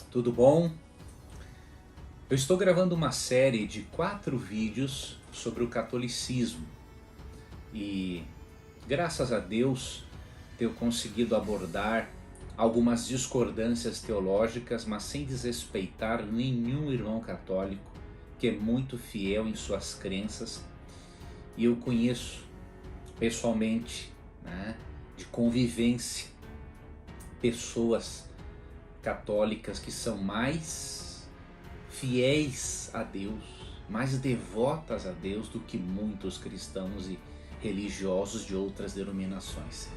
Tudo bom? Eu estou gravando uma série de 4 vídeos sobre o catolicismo e, graças a Deus, tenho conseguido abordar algumas discordâncias teológicas, mas sem desrespeitar nenhum irmão católico que é muito fiel em suas crenças. E eu conheço pessoalmente, de convivência, pessoas católicas que são mais fiéis a Deus, mais devotas a Deus do que muitos cristãos e religiosos de outras denominações.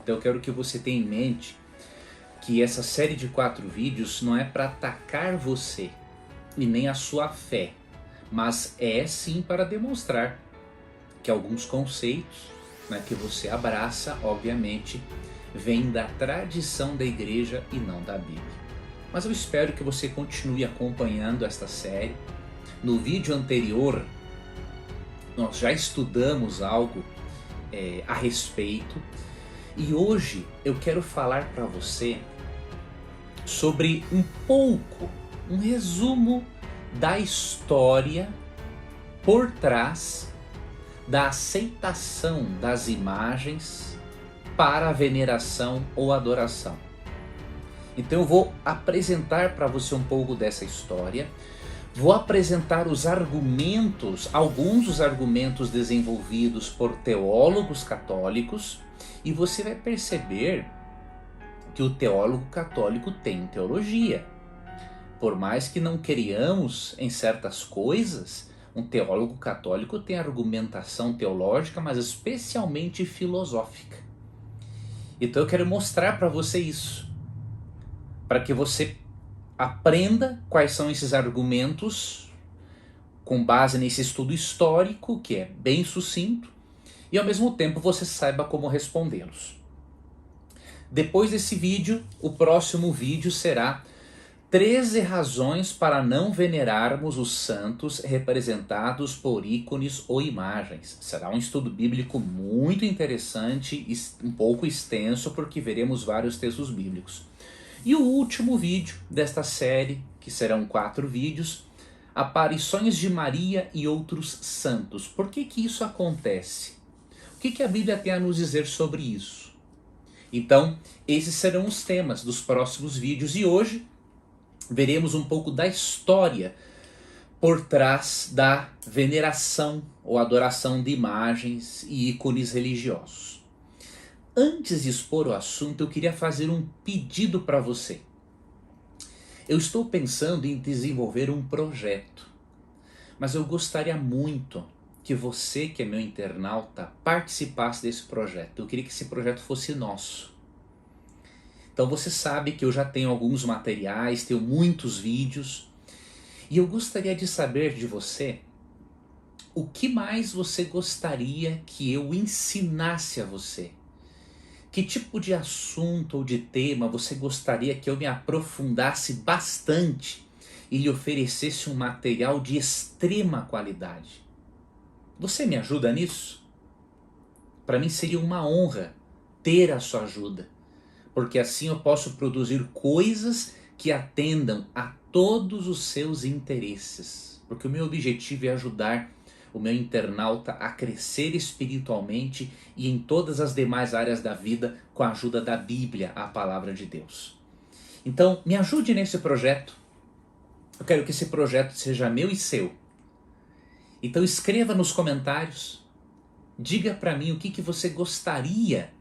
Então eu quero que você tenha em mente que essa série de 4 vídeos não é para atacar você e nem a sua fé, mas é sim para demonstrar que alguns conceitos, que você abraça, obviamente, vêm da tradição da igreja e não da Bíblia. Mas eu espero que você continue acompanhando esta série. No vídeo anterior, nós já estudamos algo a respeito, e hoje eu quero falar para você sobre um resumo da história por trás da aceitação das imagens para a veneração ou adoração. Então eu vou apresentar para você um pouco dessa história, vou apresentar os argumentos, alguns dos argumentos desenvolvidos por teólogos católicos, e você vai perceber que o teólogo católico tem teologia. Por mais que não queiramos em certas coisas, um teólogo católico tem argumentação teológica, mas especialmente filosófica. Então eu quero mostrar para você isso, para que você aprenda quais são esses argumentos com base nesse estudo histórico, que é bem sucinto, e ao mesmo tempo você saiba como respondê-los. Depois desse vídeo, o próximo vídeo será 13 razões para não venerarmos os santos representados por ícones ou imagens. Será um estudo bíblico muito interessante e um pouco extenso, porque veremos vários textos bíblicos. E o último vídeo desta série, que serão 4 vídeos, aparições de Maria e outros santos. Por que isso acontece? O que a Bíblia tem a nos dizer sobre isso? Então, esses serão os temas dos próximos vídeos, e hoje veremos um pouco da história por trás da veneração ou adoração de imagens e ícones religiosos. Antes de expor o assunto, eu queria fazer um pedido para você. Eu estou pensando em desenvolver um projeto, mas eu gostaria muito que você, que é meu internauta, participasse desse projeto. Eu queria que esse projeto fosse nosso. Então você sabe que eu já tenho alguns materiais, tenho muitos vídeos, e eu gostaria de saber de você o que mais você gostaria que eu ensinasse a você. Que tipo de assunto ou de tema você gostaria que eu me aprofundasse bastante e lhe oferecesse um material de extrema qualidade? Você me ajuda nisso? Para mim seria uma honra ter a sua ajuda, porque assim eu posso produzir coisas que atendam a todos os seus interesses. Porque o meu objetivo é ajudar o meu internauta a crescer espiritualmente e em todas as demais áreas da vida com a ajuda da Bíblia, a palavra de Deus. Então, me ajude nesse projeto. Eu quero que esse projeto seja meu e seu. Então escreva nos comentários, diga para mim o que você gostaria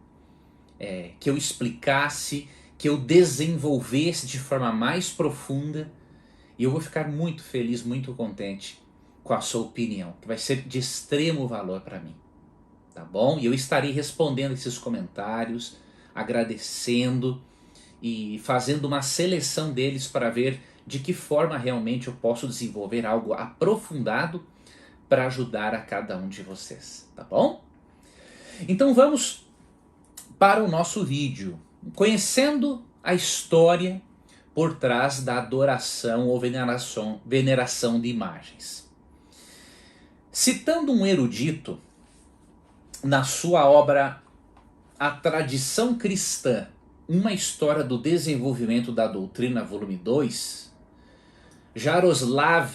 que eu explicasse, que eu desenvolvesse de forma mais profunda, e eu vou ficar muito feliz, muito contente com a sua opinião, que vai ser de extremo valor para mim, tá bom? E eu estarei respondendo esses comentários, agradecendo e fazendo uma seleção deles para ver de que forma realmente eu posso desenvolver algo aprofundado para ajudar a cada um de vocês, tá bom? Então vamos para o nosso vídeo. conhecendo a história por trás da adoração ou veneração de imagens. Citando um erudito, na sua obra A Tradição Cristã, uma história do desenvolvimento da doutrina, volume 2, Jaroslav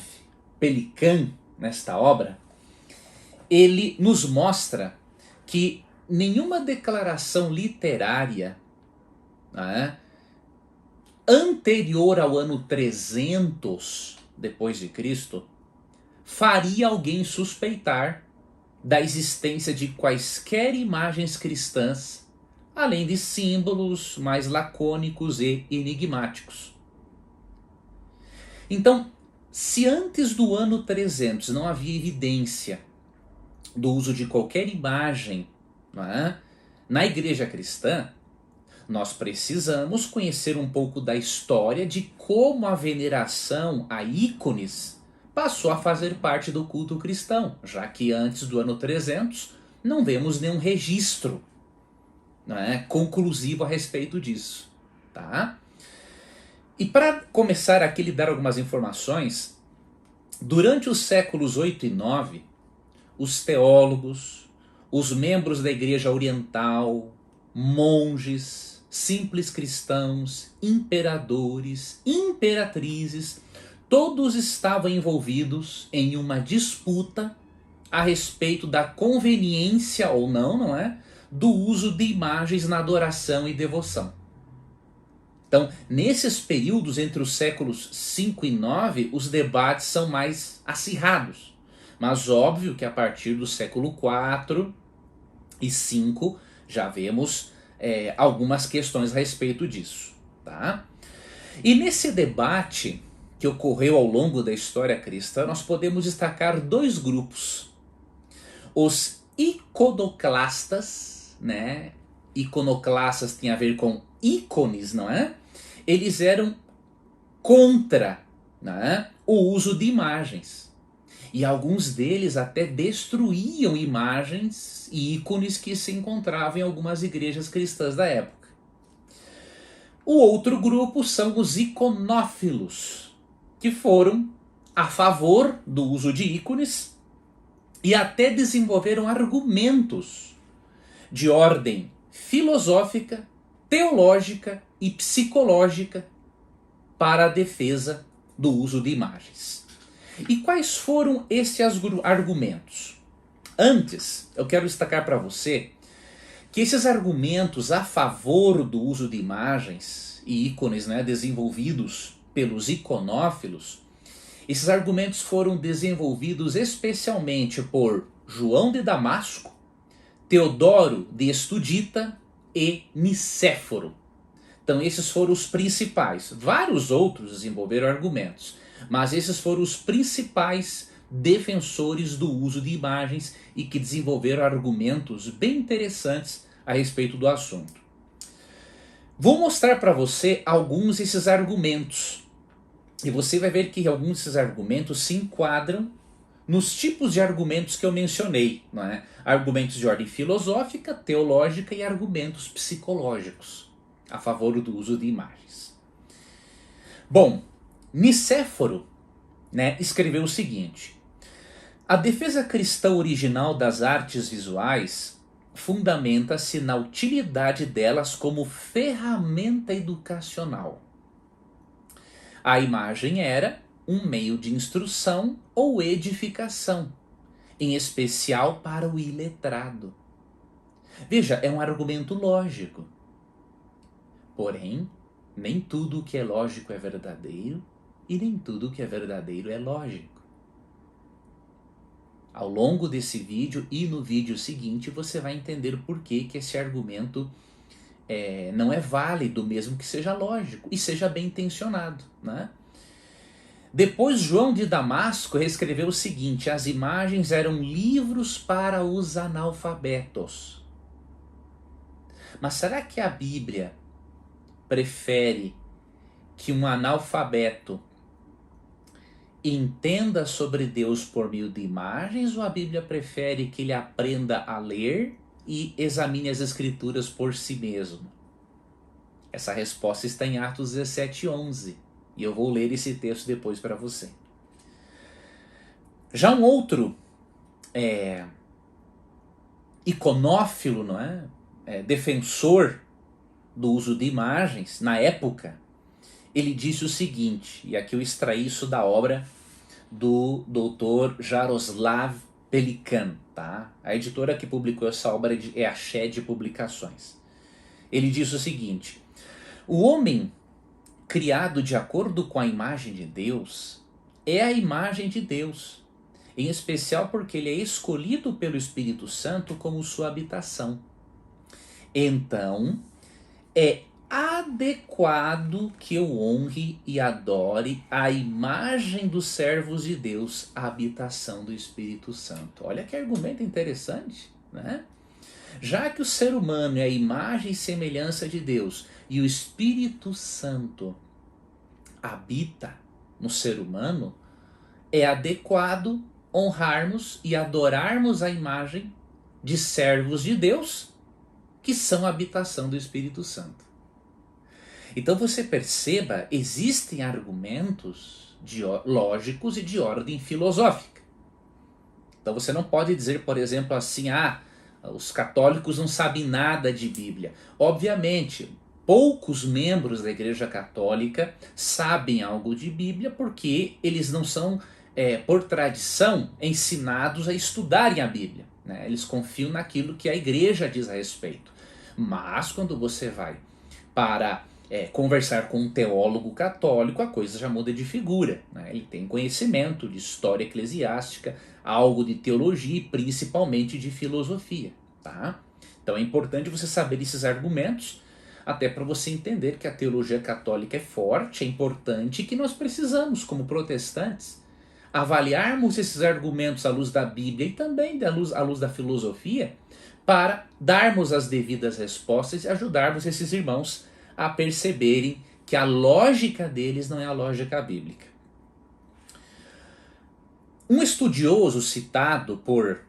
Pelikan, nesta obra, ele nos mostra que nenhuma declaração literária, né, anterior ao ano 300 depois de Cristo faria alguém suspeitar da existência de quaisquer imagens cristãs, além de símbolos mais lacônicos e enigmáticos. Então, se antes do ano 300 não havia evidência do uso de qualquer imagem, né, na igreja cristã, nós precisamos conhecer um pouco da história de como a veneração a ícones passou a fazer parte do culto cristão, já que antes do ano 300 não vemos nenhum registro, né, conclusivo a respeito disso. Tá? E para começar aqui lhe dar algumas informações, durante os séculos 8 e 9, os teólogos, os membros da igreja oriental, monges, simples cristãos, imperadores, imperatrizes, todos estavam envolvidos em uma disputa a respeito da conveniência ou não é, do uso de imagens na adoração e devoção. Então, nesses períodos entre os séculos 5 e 9, os debates são mais acirrados. Mas óbvio que a partir do século 4 e 5 já vemos algumas questões a respeito disso. Tá? E nesse debate que ocorreu ao longo da história cristã, nós podemos destacar dois grupos. Os iconoclastas, né? Iconoclastas tem a ver com ícones, não é? Eles eram contra, né, o uso de imagens. E alguns deles até destruíam imagens e ícones que se encontravam em algumas igrejas cristãs da época. O outro grupo são os iconófilos, que foram a favor do uso de ícones e até desenvolveram argumentos de ordem filosófica, teológica e psicológica para a defesa do uso de imagens. E quais foram esses argumentos? Antes, eu quero destacar para você que esses argumentos a favor do uso de imagens e ícones, né, desenvolvidos pelos iconófilos, esses argumentos foram desenvolvidos especialmente por João de Damasco, Teodoro de Estudita e Nicéforo. Então esses foram os principais. Vários outros desenvolveram argumentos, mas esses foram os principais defensores do uso de imagens e que desenvolveram argumentos bem interessantes a respeito do assunto. Vou mostrar para você alguns desses argumentos. E você vai ver que alguns desses argumentos se enquadram nos tipos de argumentos que eu mencionei, não é? Argumentos de ordem filosófica, teológica e argumentos psicológicos a favor do uso de imagens. Bom, Nicéforo, né, escreveu o seguinte: a defesa cristã original das artes visuais fundamenta-se na utilidade delas como ferramenta educacional. A imagem era um meio de instrução ou edificação, em especial para o iletrado. Veja, é um argumento lógico. Porém, nem tudo o que é lógico é verdadeiro e nem tudo o que é verdadeiro é lógico. Ao longo desse vídeo e no vídeo seguinte você vai entender por que esse argumento não é válido, mesmo que seja lógico e seja bem intencionado, né? Depois João de Damasco reescreveu o seguinte: as imagens eram livros para os analfabetos. Mas será que a Bíblia prefere que um analfabeto entenda sobre Deus por meio de imagens, ou a Bíblia prefere que ele aprenda a ler e examine as escrituras por si mesmo? Essa resposta está em Atos 17:11. E eu vou ler esse texto depois para você. Já um outro iconófilo, não é? Defensor do uso de imagens, na época, ele disse o seguinte, e aqui eu extraí isso da obra do Dr. Jaroslav Pelikan, tá? A editora que publicou essa obra é a Shed Publicações. Ele disse o seguinte: o homem criado de acordo com a imagem de Deus é a imagem de Deus, em especial porque ele é escolhido pelo Espírito Santo como sua habitação. Então, é adequado que eu honre e adore a imagem dos servos de Deus, a habitação do Espírito Santo. Olha que argumento interessante, né? Já que o ser humano é a imagem e semelhança de Deus e o Espírito Santo habita no ser humano, é adequado honrarmos e adorarmos a imagem de servos de Deus que são a habitação do Espírito Santo. Então você perceba, existem argumentos lógicos e de ordem filosófica. Então você não pode dizer, por exemplo, assim, os católicos não sabem nada de Bíblia. Obviamente, poucos membros da Igreja Católica sabem algo de Bíblia porque eles não são, por tradição, ensinados a estudarem a Bíblia, né? Eles confiam naquilo que a Igreja diz a respeito. Mas quando você vai para conversar com um teólogo católico, a coisa já muda de figura, né? Ele tem conhecimento de história eclesiástica, algo de teologia e principalmente de filosofia, tá? Então é importante você saber esses argumentos, até para você entender que a teologia católica é forte, é importante e que nós precisamos, como protestantes, avaliarmos esses argumentos à luz da Bíblia e também à luz da filosofia, para darmos as devidas respostas e ajudarmos esses irmãos a perceberem que a lógica deles não é a lógica bíblica. Um estudioso citado por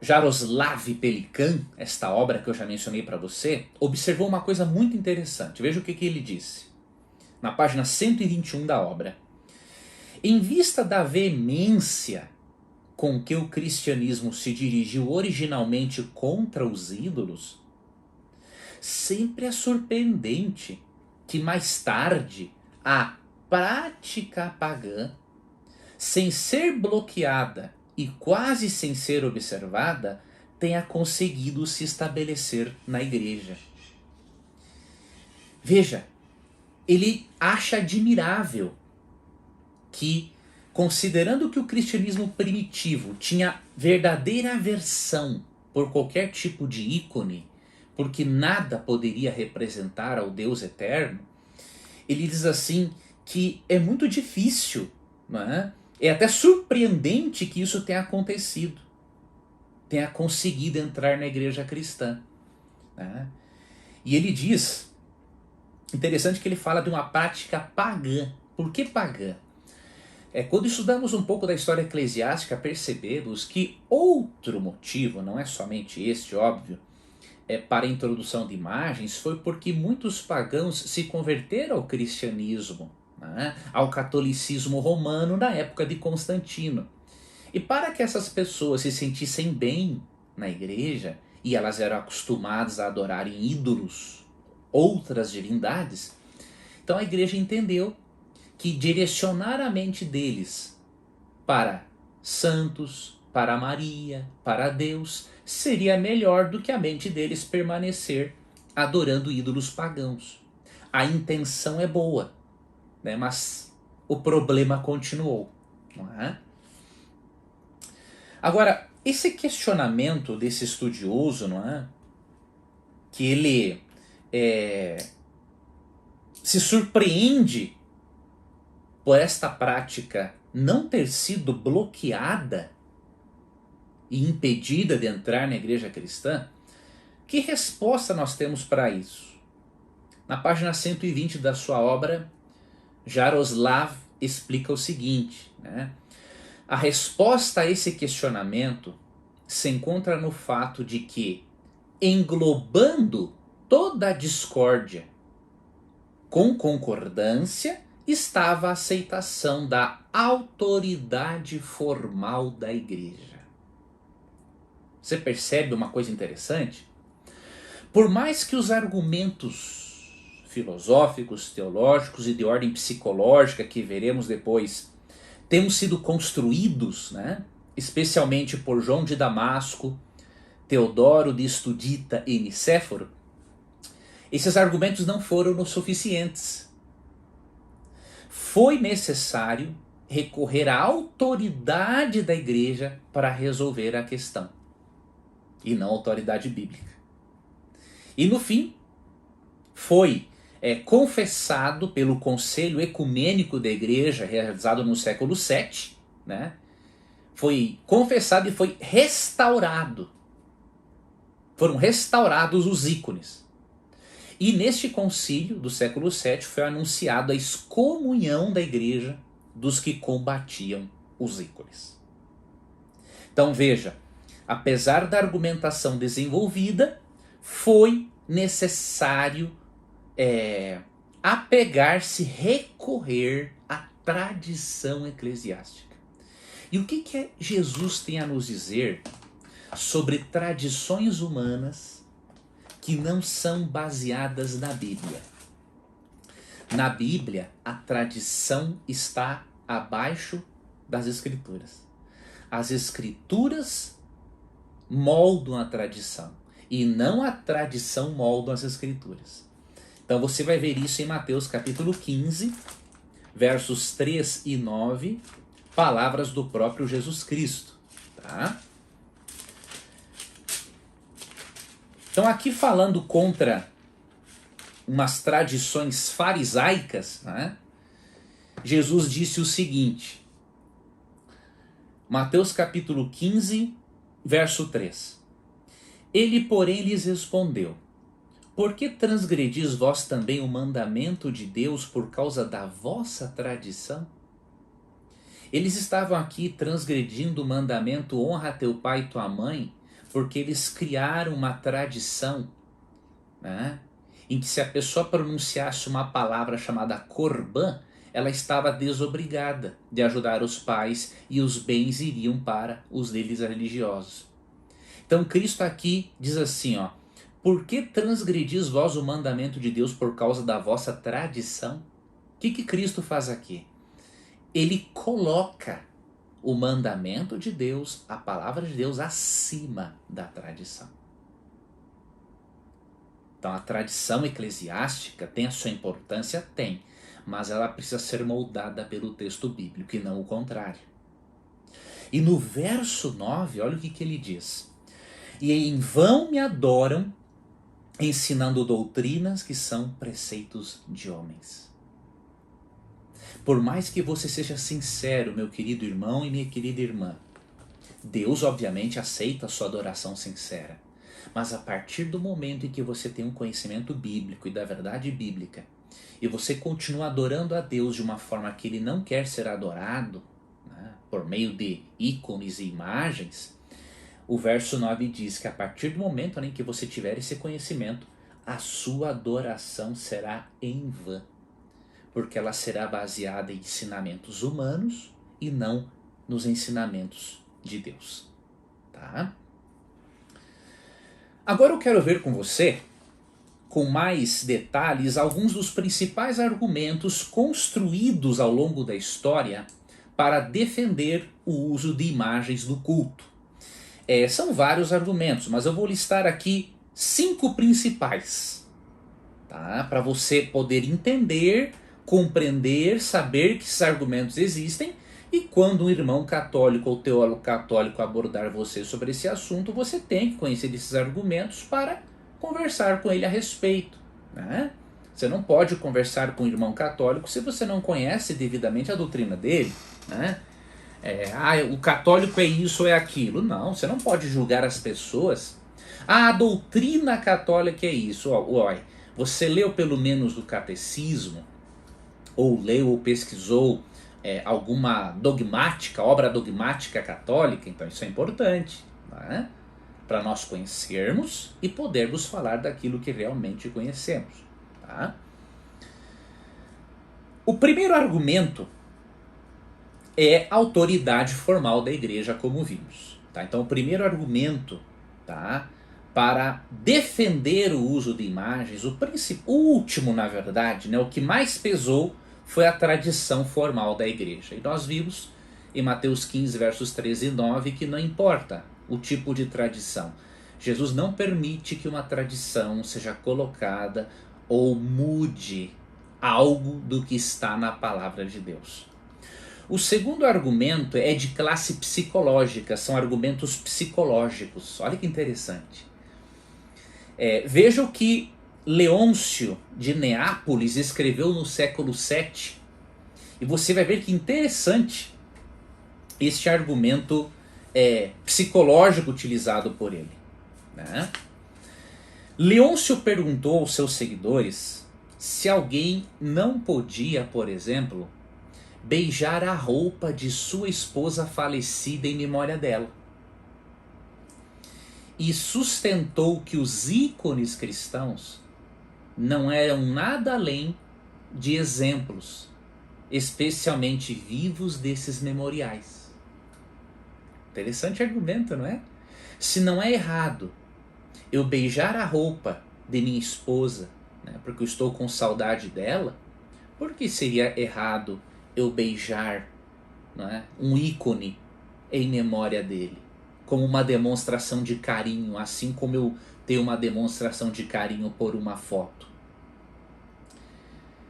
Jaroslav Pelikan, esta obra que eu já mencionei para você, observou uma coisa muito interessante. Veja o que ele disse. Na página 121 da obra. Em vista da veemência com que o cristianismo se dirigiu originalmente contra os ídolos, sempre é surpreendente que mais tarde a prática pagã, sem ser bloqueada e quase sem ser observada, tenha conseguido se estabelecer na igreja. Veja, ele acha admirável que, considerando que o cristianismo primitivo tinha verdadeira aversão por qualquer tipo de ícone, porque nada poderia representar ao Deus eterno, ele diz assim que é muito difícil, não é? É até surpreendente que isso tenha acontecido, tenha conseguido entrar na igreja cristã, né? E ele diz, interessante que ele fala de uma prática pagã. Por que pagã? Quando estudamos um pouco da história eclesiástica, percebemos que outro motivo, não é somente este, óbvio, para a introdução de imagens, foi porque muitos pagãos se converteram ao cristianismo, né, ao catolicismo romano na época de Constantino. E para que essas pessoas se sentissem bem na igreja, e elas eram acostumadas a adorarem ídolos, outras divindades, então a igreja entendeu que direcionar a mente deles para santos, para Maria, para Deus, seria melhor do que a mente deles permanecer adorando ídolos pagãos. A intenção é boa, né? Mas o problema continuou, não é? Agora, esse questionamento desse estudioso, não é? Que ele se surpreende por esta prática não ter sido bloqueada e impedida de entrar na igreja cristã, que resposta nós temos para isso? Na página 120 da sua obra, Jaroslav explica o seguinte, né? A resposta a esse questionamento se encontra no fato de que, englobando toda a discórdia com concordância estava a aceitação da autoridade formal da igreja. Você percebe uma coisa interessante? Por mais que os argumentos filosóficos, teológicos e de ordem psicológica que veremos depois tenham sido construídos, né, especialmente por João de Damasco, Teodoro de Estudita e Nicéforo, esses argumentos não foram os suficientes. Foi necessário recorrer à autoridade da igreja para resolver a questão, e não à autoridade bíblica. E no fim, foi confessado pelo Conselho Ecumênico da Igreja, realizado no século VII, né? Foi confessado e foi restaurado. Foram restaurados os ícones. E neste concílio do século VII foi anunciado a excomunhão da igreja dos que combatiam os ícones. Então veja, apesar da argumentação desenvolvida, foi necessário apegar-se, recorrer à tradição eclesiástica. E o que Jesus tem a nos dizer sobre tradições humanas que não são baseadas na Bíblia? Na Bíblia, a tradição está abaixo das Escrituras. As Escrituras moldam a tradição e não a tradição molda as Escrituras. Então você vai ver isso em Mateus capítulo 15, versos 3 e 9, palavras do próprio Jesus Cristo. Tá? Então aqui falando contra umas tradições farisaicas, né? Jesus disse o seguinte, Mateus capítulo 15, verso 3. Ele, porém, lhes respondeu: por que transgredis vós também o mandamento de Deus por causa da vossa tradição? Eles estavam aqui transgredindo o mandamento honra teu pai e tua mãe, porque eles criaram uma tradição, né, em que se a pessoa pronunciasse uma palavra chamada corbã, ela estava desobrigada de ajudar os pais e os bens iriam para os líderes religiosos. Então Cristo aqui diz assim, ó, por que transgredis vós o mandamento de Deus por causa da vossa tradição? O que Cristo faz aqui? Ele coloca o mandamento de Deus, a palavra de Deus, acima da tradição. Então a tradição eclesiástica tem a sua importância? Tem, mas ela precisa ser moldada pelo texto bíblico e não o contrário. E no verso 9, olha o que ele diz. E em vão me adoram, ensinando doutrinas que são preceitos de homens. Por mais que você seja sincero, meu querido irmão e minha querida irmã, Deus obviamente aceita a sua adoração sincera. Mas a partir do momento em que você tem um conhecimento bíblico e da verdade bíblica, e você continua adorando a Deus de uma forma que Ele não quer ser adorado, né, por meio de ícones e imagens, o verso 9 diz que a partir do momento em que você tiver esse conhecimento, a sua adoração será em vão, porque ela será baseada em ensinamentos humanos e não nos ensinamentos de Deus. Tá? Agora eu quero ver com você, com mais detalhes, alguns dos principais argumentos construídos ao longo da história para defender o uso de imagens no culto. São vários argumentos, mas eu vou listar aqui 5 principais, tá? Para você poder entender, compreender, saber que esses argumentos existem, e quando um irmão católico ou teólogo católico abordar você sobre esse assunto, você tem que conhecer esses argumentos para conversar com ele a respeito, né? Você não pode conversar com um irmão católico se você não conhece devidamente a doutrina dele, né? O católico é isso ou é aquilo. Não, você não pode julgar as pessoas. A doutrina católica é isso. Você leu pelo menos o catecismo, ou leu ou pesquisou alguma dogmática, obra dogmática católica? Então isso é importante, né? Para nós conhecermos e podermos falar daquilo que realmente conhecemos. Tá? O primeiro argumento é a autoridade formal da igreja, como vimos. Tá? Então, o primeiro argumento, tá, para defender o uso de imagens, o último, na verdade, né, o que mais pesou foi a tradição formal da igreja. E nós vimos em Mateus 15, versos 13 e 9, que não importa o tipo de tradição. Jesus não permite que uma tradição seja colocada ou mude algo do que está na palavra de Deus. O segundo argumento é de classe psicológica, são argumentos psicológicos. Olha que interessante. Veja o que Leôncio de Neápolis escreveu no século VII, e você vai ver que interessante este argumento psicológico utilizado por ele. Né? Leôncio perguntou aos seus seguidores se alguém não podia, por exemplo, beijar a roupa de sua esposa falecida em memória dela. E sustentou que os ícones cristãos não eram nada além de exemplos, especialmente vivos, desses memoriais. Interessante argumento, não é? Se não é errado eu beijar a roupa de minha esposa, né, porque eu estou com saudade dela, por que seria errado eu beijar, não é, um ícone em memória dele, como uma demonstração de carinho, assim como eu tenho uma demonstração de carinho por uma foto?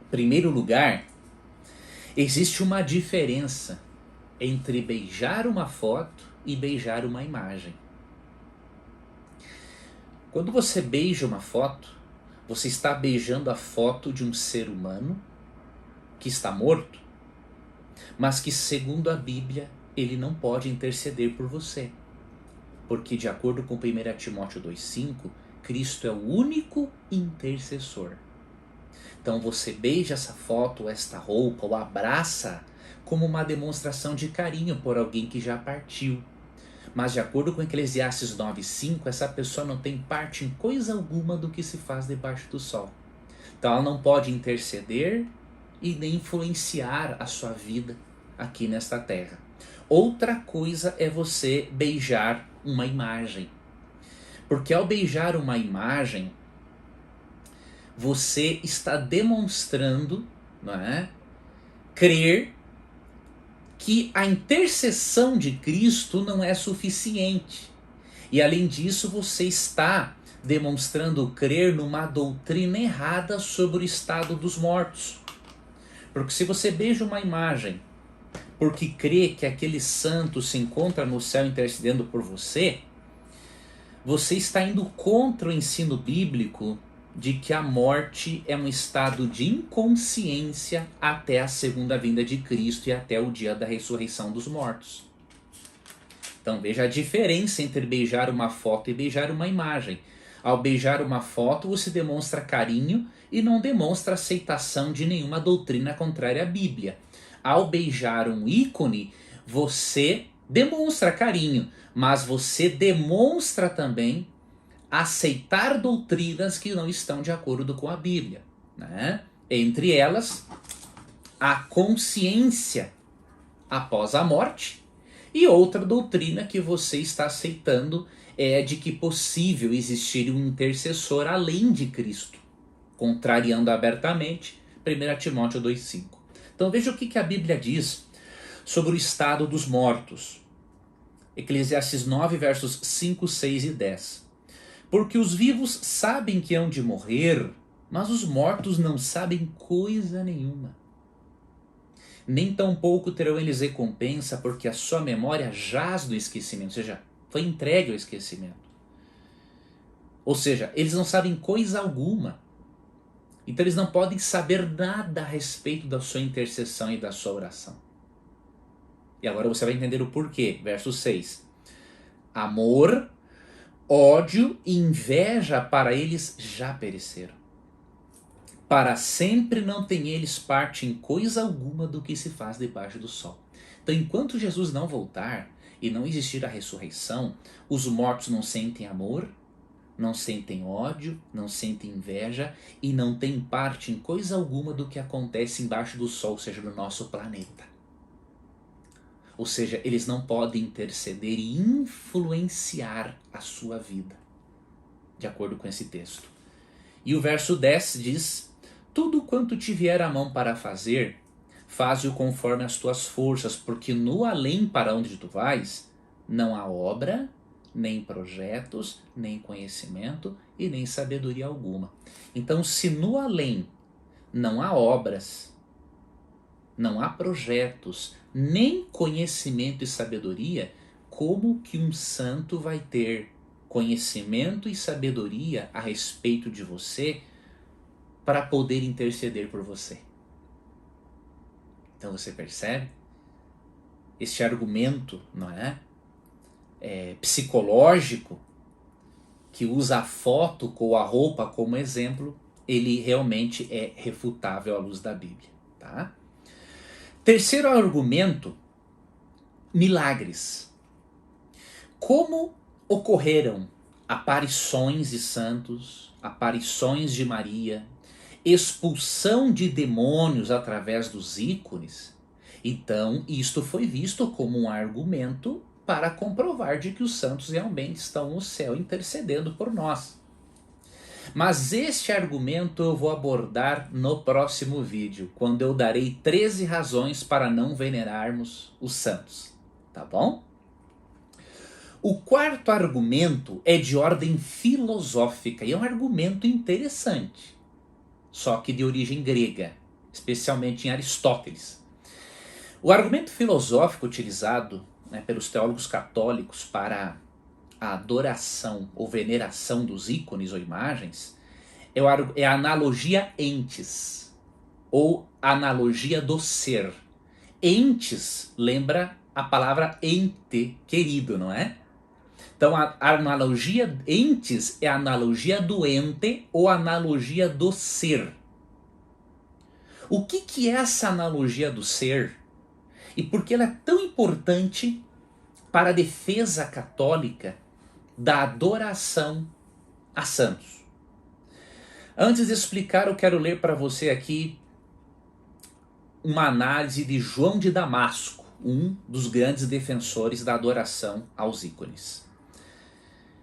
Em primeiro lugar, existe uma diferença entre beijar uma foto e beijar uma imagem. Quando você beija uma foto, você está beijando a foto de um ser humano que está morto, mas que, segundo a Bíblia, ele não pode interceder por você. Porque, de acordo com 1 Timóteo 2,5, Cristo é o único intercessor. Então você beija essa foto, esta roupa, ou abraça como uma demonstração de carinho por alguém que já partiu. Mas, de acordo com Eclesiastes 9,5, essa pessoa não tem parte em coisa alguma do que se faz debaixo do sol. Então ela não pode interceder e nem influenciar a sua vida aqui nesta terra. Outra coisa é você beijar uma imagem. Porque ao beijar uma imagem, você está demonstrando, não é, crer que a intercessão de Cristo não é suficiente. E além disso, você está demonstrando crer numa doutrina errada sobre o estado dos mortos. Porque se você beija uma imagem porque crê que aquele santo se encontra no céu intercedendo por você, você está indo contra o ensino bíblico de que a morte é um estado de inconsciência até a segunda vinda de Cristo e até o dia da ressurreição dos mortos. Então veja a diferença entre beijar uma foto e beijar uma imagem. Ao beijar uma foto, você demonstra carinho e não demonstra aceitação de nenhuma doutrina contrária à Bíblia. Ao beijar um ícone, você demonstra carinho, mas você demonstra também aceitar doutrinas que não estão de acordo com a Bíblia, né? Entre elas, a consciência após a morte, e outra doutrina que você está aceitando é de que é possível existir um intercessor além de Cristo, contrariando abertamente 1 Timóteo 2,5. Então veja o que a Bíblia diz sobre o estado dos mortos. Eclesiastes 9, versos 5, 6 e 10. Porque os vivos sabem que hão de morrer, mas os mortos não sabem coisa nenhuma. Nem tampouco terão eles recompensa, porque a sua memória jaz no esquecimento, ou seja, foi entregue ao esquecimento. Ou seja, eles não sabem coisa alguma. Então eles não podem saber nada a respeito da sua intercessão e da sua oração. E agora você vai entender o porquê. Verso 6. Amor, ódio e inveja para eles já pereceram. Para sempre não tem eles parte em coisa alguma do que se faz debaixo do sol. Então, enquanto Jesus não voltar e não existir a ressurreição, os mortos não sentem amor, não sentem ódio, não sentem inveja e não têm parte em coisa alguma do que acontece embaixo do sol, ou seja, no nosso planeta. Ou seja, eles não podem interceder e influenciar a sua vida, de acordo com esse texto. E o verso 10 diz: tudo quanto te vier a mão para fazer, faze-o conforme as tuas forças, porque no além para onde tu vais, não há obra, nem projetos, nem conhecimento e nem sabedoria alguma. Então, se no além não há obras, não há projetos, nem conhecimento e sabedoria, como que um santo vai ter conhecimento e sabedoria a respeito de você para poder interceder por você? Então você percebe? Este argumento, não é? Psicológico, que usa a foto ou a roupa como exemplo, ele realmente é refutável à luz da Bíblia. Tá? Terceiro argumento, milagres. Como ocorreram aparições de santos, aparições de Maria, expulsão de demônios através dos ícones, então isto foi visto como um argumento para comprovar de que os santos realmente estão no céu intercedendo por nós. Mas este argumento eu vou abordar no próximo vídeo, quando eu darei 13 razões para não venerarmos os santos. Tá bom? O quarto argumento é de ordem filosófica e é um argumento interessante, só que de origem grega, especialmente em Aristóteles. O argumento filosófico utilizado, pelos teólogos católicos para a adoração ou veneração dos ícones ou imagens é a analogia entes, ou analogia do ser. Entes lembra a palavra ente, querido, não é? Então a analogia entes é a analogia do ente ou analogia do ser. O que é essa analogia do ser? E por que ela é tão importante para a defesa católica da adoração a santos? Antes de explicar, eu quero ler para você aqui uma análise de João de Damasco, um dos grandes defensores da adoração aos ícones.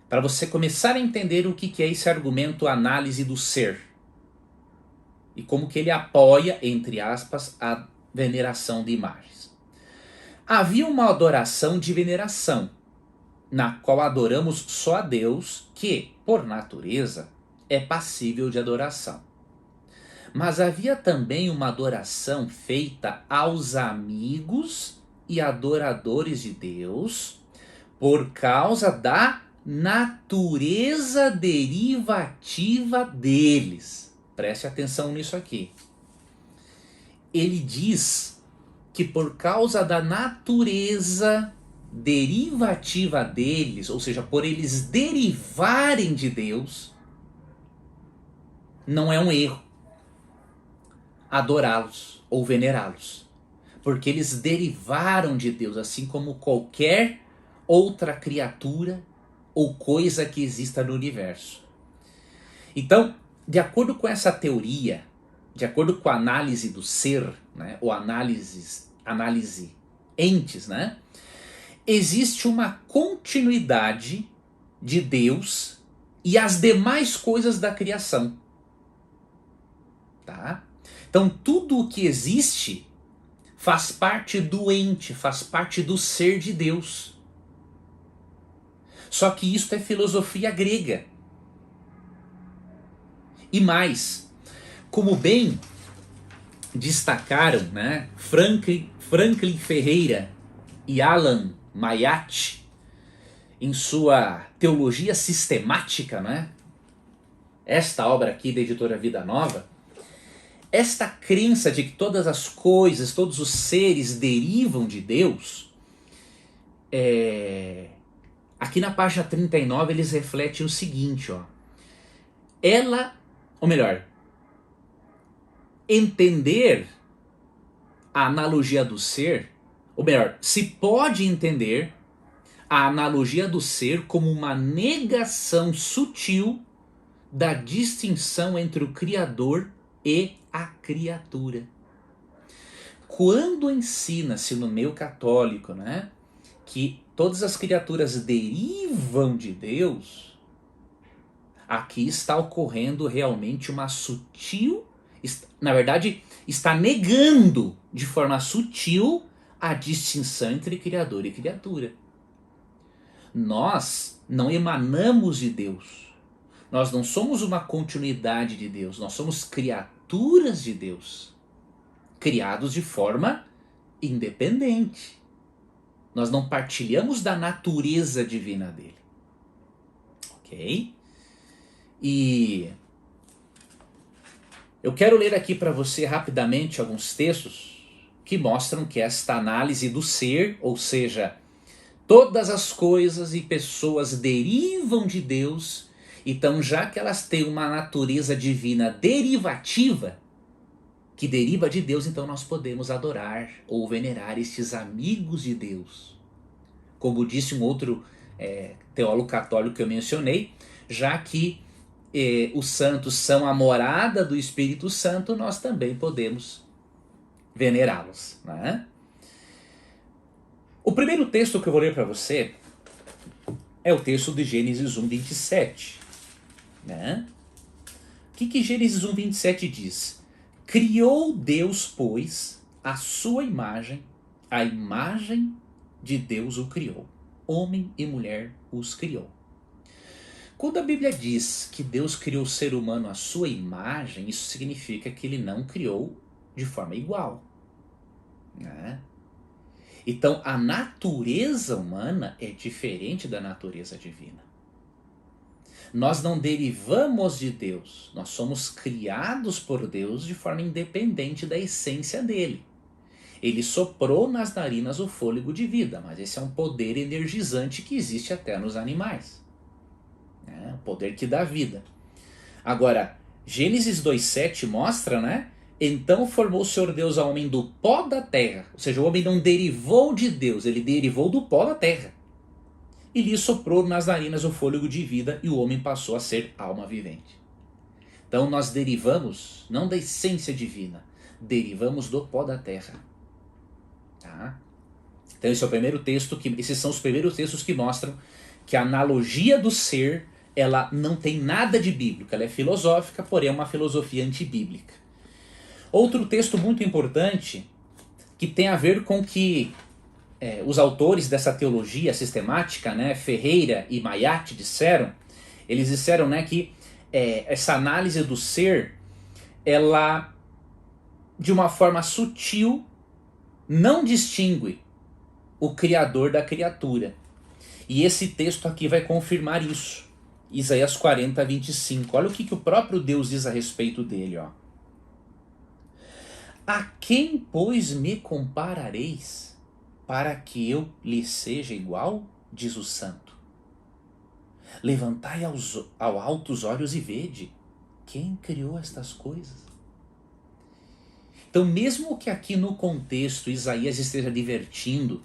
Para você começar a entender o que é esse argumento análise do ser e como que ele apoia, entre aspas, a veneração de imagens. Havia uma adoração de veneração, na qual adoramos só a Deus, que, por natureza, é passível de adoração. Mas havia também uma adoração feita aos amigos e adoradores de Deus por causa da natureza derivativa deles. Preste atenção nisso aqui. Ele diz que por causa da natureza derivativa deles, ou seja, por eles derivarem de Deus, não é um erro adorá-los ou venerá-los, porque eles derivaram de Deus, assim como qualquer outra criatura ou coisa que exista no universo. Então, de acordo com essa teoria, de acordo com a análise do ser, ou análise entes, existe uma continuidade de Deus e as demais coisas da criação. Tá? Então tudo o que existe faz parte do ente, faz parte do ser de Deus. Só que isso é filosofia grega. E mais, como bem destacaram Franklin Ferreira e Alan Mayat em sua Teologia Sistemática, esta obra aqui da editora Vida Nova, esta crença de que todas as coisas, todos os seres derivam de Deus, aqui na página 39 eles refletem o seguinte, entender a analogia do ser, ou melhor, se pode entender a analogia do ser como uma negação sutil da distinção entre o Criador e a criatura. Quando ensina-se no meio católico, né, que todas as criaturas derivam de Deus, aqui está ocorrendo realmente uma sutil, na verdade, está negando de forma sutil a distinção entre Criador e criatura. Nós não emanamos de Deus. Nós não somos uma continuidade de Deus. Nós somos criaturas de Deus, criados de forma independente. Nós não partilhamos da natureza divina dele. Ok? E eu quero ler aqui para você rapidamente alguns textos que mostram que esta análise do ser, ou seja, todas as coisas e pessoas derivam de Deus, então já que elas têm uma natureza divina derivativa, que deriva de Deus, então nós podemos adorar ou venerar estes amigos de Deus. Como disse um outro teólogo católico que eu mencionei, já que os santos são a morada do Espírito Santo, nós também podemos venerá-los, né? O primeiro texto que eu vou ler para você é o texto de Gênesis 1:27, né? O que Gênesis 1:27 diz? Criou Deus, pois, a sua imagem, a imagem de Deus o criou. Homem e mulher os criou. Quando a Bíblia diz que Deus criou o ser humano à sua imagem, isso significa que ele não criou de forma igual, né? Então a natureza humana é diferente da natureza divina. Nós não derivamos de Deus, nós somos criados por Deus de forma independente da essência dele. Ele soprou nas narinas o fôlego de vida, mas esse é um poder energizante que existe até nos animais. O poder que dá vida. Agora, Gênesis 2:7 mostra, né? Então formou o Senhor Deus ao homem do pó da terra. Ou seja, o homem não derivou de Deus, ele derivou do pó da terra. E lhe soprou nas narinas o fôlego de vida e o homem passou a ser alma vivente. Então nós derivamos, não da essência divina, derivamos do pó da terra. Tá? Então esse é o primeiro texto, esses são os primeiros textos que mostram que a analogia do ser, ela não tem nada de bíblico, ela é filosófica, porém é uma filosofia antibíblica. Outro texto muito importante, que tem a ver com que os autores dessa teologia sistemática, né, Ferreira e Mayat eles disseram, né, que essa análise do ser, ela, de uma forma sutil, não distingue o Criador da criatura. E esse texto aqui vai confirmar isso. Isaías 40:25. Olha o que o próprio Deus diz a respeito dele. Ó. A quem, pois, me comparareis para que eu lhe seja igual? Diz o santo. Levantai ao alto os olhos e vede. Quem criou estas coisas? Então, mesmo que aqui no contexto Isaías esteja divertindo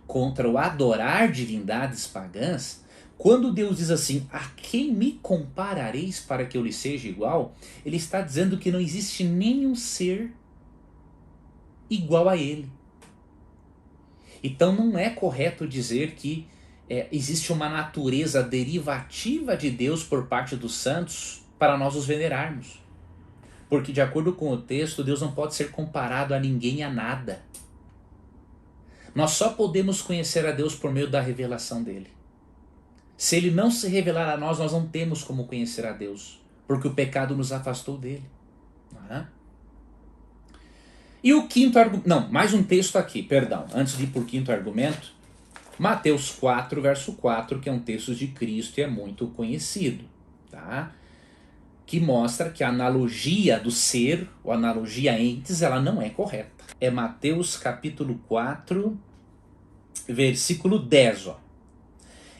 contra o adorar divindades pagãs, quando Deus diz assim, a quem me comparareis para que eu lhe seja igual? Ele está dizendo que não existe nenhum ser igual a ele. Então não é correto dizer que existe uma natureza derivativa de Deus por parte dos santos para nós os venerarmos. Porque de acordo com o texto, Deus não pode ser comparado a ninguém, a nada. Nós só podemos conhecer a Deus por meio da revelação dele. Se ele não se revelar a nós, nós não temos como conhecer a Deus, porque o pecado nos afastou dele. E o quinto argumento, não, mais um texto aqui, perdão, antes de ir para o quinto argumento, Mateus 4, verso 4, que é um texto de Cristo e é muito conhecido, tá? Que mostra que a analogia do ser, ou analogia entes, ela não é correta. É Mateus capítulo 4, versículo 10, ó.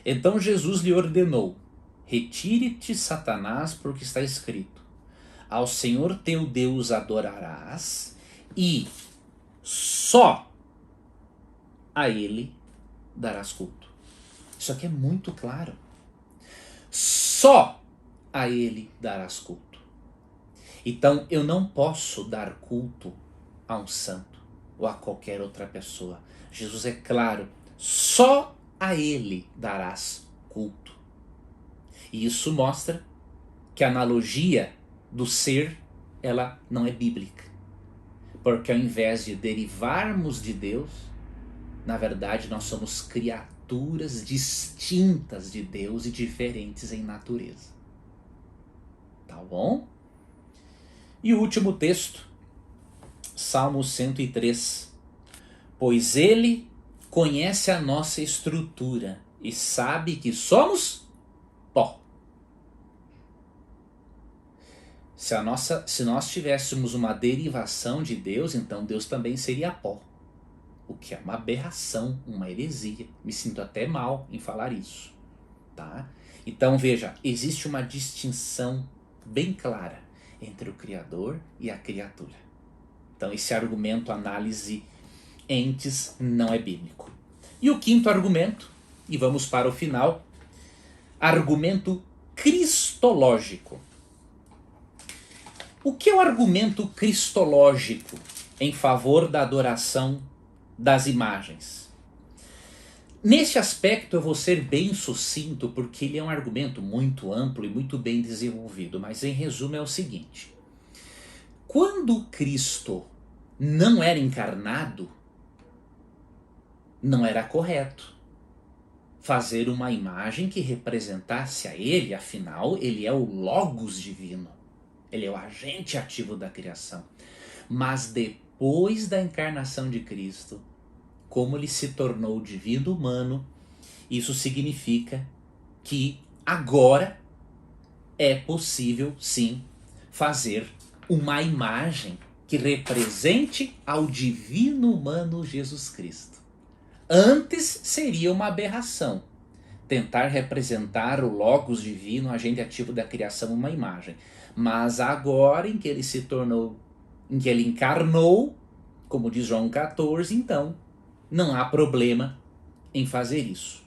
Então Jesus lhe ordenou, retire-te, Satanás, porque está escrito, ao Senhor teu Deus adorarás e só a ele darás culto. Isso aqui é muito claro. Só a ele darás culto. Então eu não posso dar culto a um santo ou a qualquer outra pessoa. Jesus é claro, só a ele darás culto. E isso mostra que a analogia do ser, ela não é bíblica. Porque ao invés de derivarmos de Deus, na verdade nós somos criaturas distintas de Deus e diferentes em natureza. Tá bom? E o último texto, Salmo 103. Pois ele conhece a nossa estrutura e sabe que somos pó. Se nós tivéssemos uma derivação de Deus, então Deus também seria pó. O que é uma aberração, uma heresia. Me sinto até mal em falar isso. Tá? Então veja, existe uma distinção bem clara entre o Criador e a criatura. Então esse argumento, análise entes, não é bíblico. E o quinto argumento, e vamos para o final, argumento cristológico. O que é o argumento cristológico em favor da adoração das imagens? Neste aspecto eu vou ser bem sucinto, porque ele é um argumento muito amplo e muito bem desenvolvido, mas em resumo é o seguinte: quando Cristo não era encarnado, não era correto fazer uma imagem que representasse a ele, afinal ele é o Logos divino, ele é o agente ativo da criação. Mas depois da encarnação de Cristo, como ele se tornou divino humano, isso significa que agora é possível sim fazer uma imagem que represente ao divino humano Jesus Cristo. Antes seria uma aberração tentar representar o Logos divino, agente ativo da criação, uma imagem. Mas agora em que ele se tornou, em que ele encarnou, como diz João 14, então não há problema em fazer isso.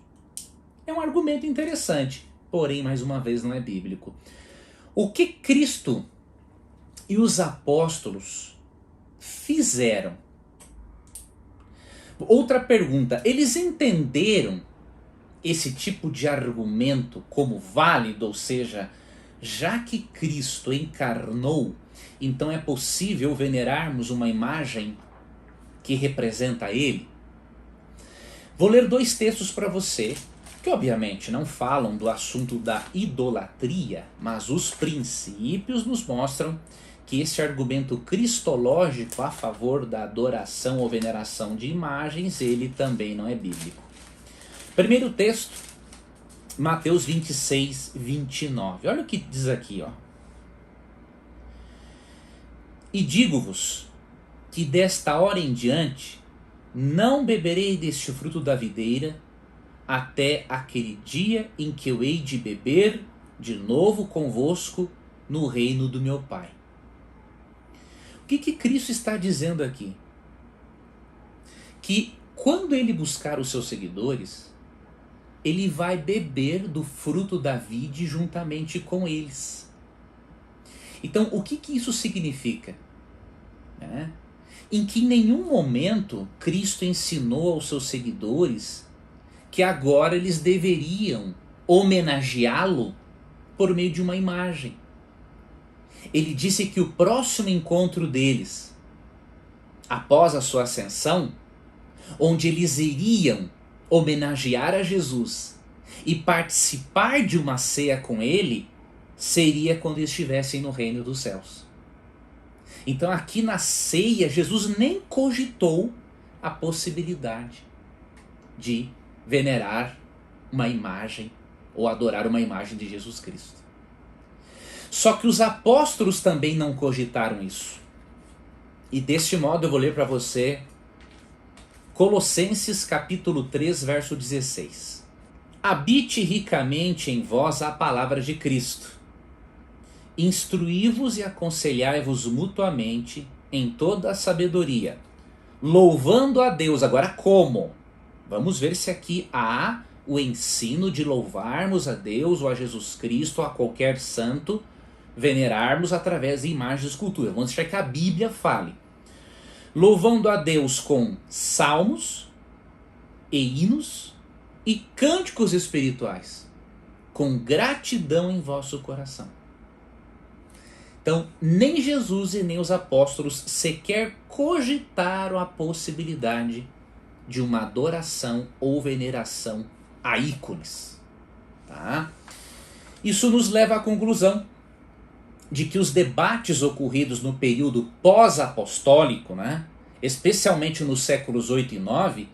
É um argumento interessante, porém, mais uma vez, não é bíblico. O que Cristo e os apóstolos fizeram? Outra pergunta, eles entenderam esse tipo de argumento como válido? Ou seja, já que Cristo encarnou, então é possível venerarmos uma imagem que representa ele? Vou ler dois textos para você, que obviamente não falam do assunto da idolatria, mas os princípios nos mostram que esse argumento cristológico a favor da adoração ou veneração de imagens, ele também não é bíblico. Primeiro texto, Mateus 26, 29. Olha o que diz aqui, ó. E digo-vos que desta hora em diante não beberei deste fruto da videira até aquele dia em que eu hei de beber de novo convosco no reino do meu Pai. O que Cristo está dizendo aqui? Que quando ele buscar os seus seguidores, ele vai beber do fruto da vide juntamente com eles. Então, o que isso significa? Em que em nenhum momento Cristo ensinou aos seus seguidores que agora eles deveriam homenageá-lo por meio de uma imagem. Ele disse que o próximo encontro deles, após a sua ascensão, onde eles iriam homenagear a Jesus e participar de uma ceia com ele, seria quando estivessem no reino dos céus. Então aqui na ceia, Jesus nem cogitou a possibilidade de venerar uma imagem ou adorar uma imagem de Jesus Cristo. Só que os apóstolos também não cogitaram isso. E deste modo eu vou ler para você Colossenses capítulo 3, verso 16. Habite ricamente em vós a palavra de Cristo. Instruí-vos e aconselhai-vos mutuamente em toda a sabedoria, louvando a Deus. Agora como? Vamos ver se aqui há o ensino de louvarmos a Deus ou a Jesus Cristo ou a qualquer santo, venerarmos através de imagens e esculturas. Vamos deixar que a Bíblia fale. Louvando a Deus com salmos e hinos e cânticos espirituais, com gratidão em vosso coração. Então, nem Jesus e nem os apóstolos sequer cogitaram a possibilidade de uma adoração ou veneração a ícones. Tá? Isso nos leva à conclusão de que os debates ocorridos no período pós-apostólico, né, especialmente nos séculos 8 e 9,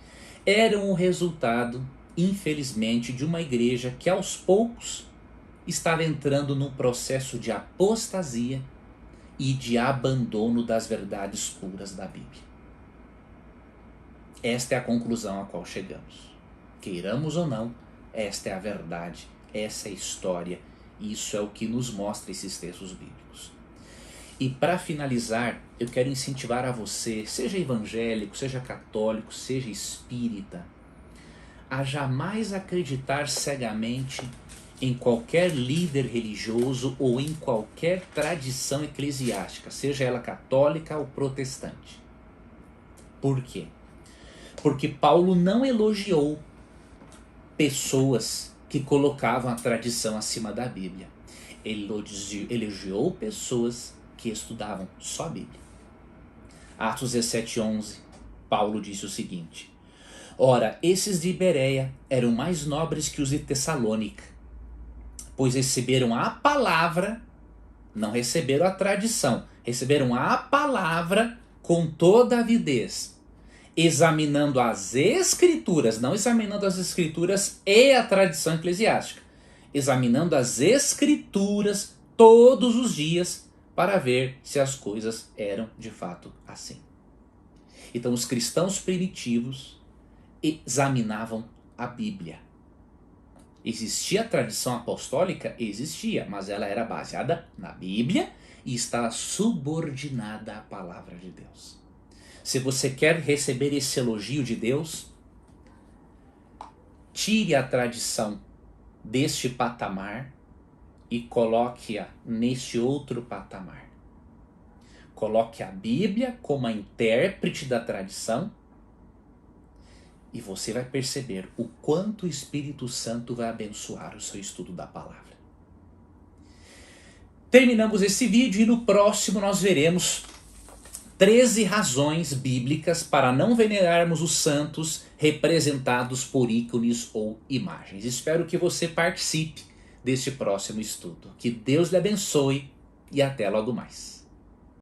eram o resultado, infelizmente, de uma igreja que aos poucos estava entrando num processo de apostasia e de abandono das verdades puras da Bíblia. Esta é a conclusão a qual chegamos. Queiramos ou não, esta é a verdade, essa é a história. Isso é o que nos mostra esses textos bíblicos. E para finalizar, eu quero incentivar a você, seja evangélico, seja católico, seja espírita, a jamais acreditar cegamente em qualquer líder religioso ou em qualquer tradição eclesiástica, seja ela católica ou protestante. Por quê? Porque Paulo não elogiou pessoas que colocavam a tradição acima da Bíblia. Ele elogiou pessoas que estudavam só a Bíblia. Atos 17:11, Paulo disse o seguinte: ora, esses de Bereia eram mais nobres que os de Tessalônica, pois receberam a palavra, não receberam a tradição, receberam a palavra com toda a avidez, examinando as Escrituras, não examinando as Escrituras e a tradição eclesiástica, examinando as Escrituras todos os dias para ver se as coisas eram de fato assim. Então os cristãos primitivos examinavam a Bíblia. Existia a tradição apostólica? Existia, mas ela era baseada na Bíblia e estava subordinada à palavra de Deus. Se você quer receber esse elogio de Deus, tire a tradição deste patamar e coloque-a neste outro patamar. Coloque a Bíblia como a intérprete da tradição e você vai perceber o quanto o Espírito Santo vai abençoar o seu estudo da palavra. Terminamos esse vídeo e no próximo nós veremos 13 razões bíblicas para não venerarmos os santos representados por ícones ou imagens. Espero que você participe deste próximo estudo. Que Deus lhe abençoe e até logo mais.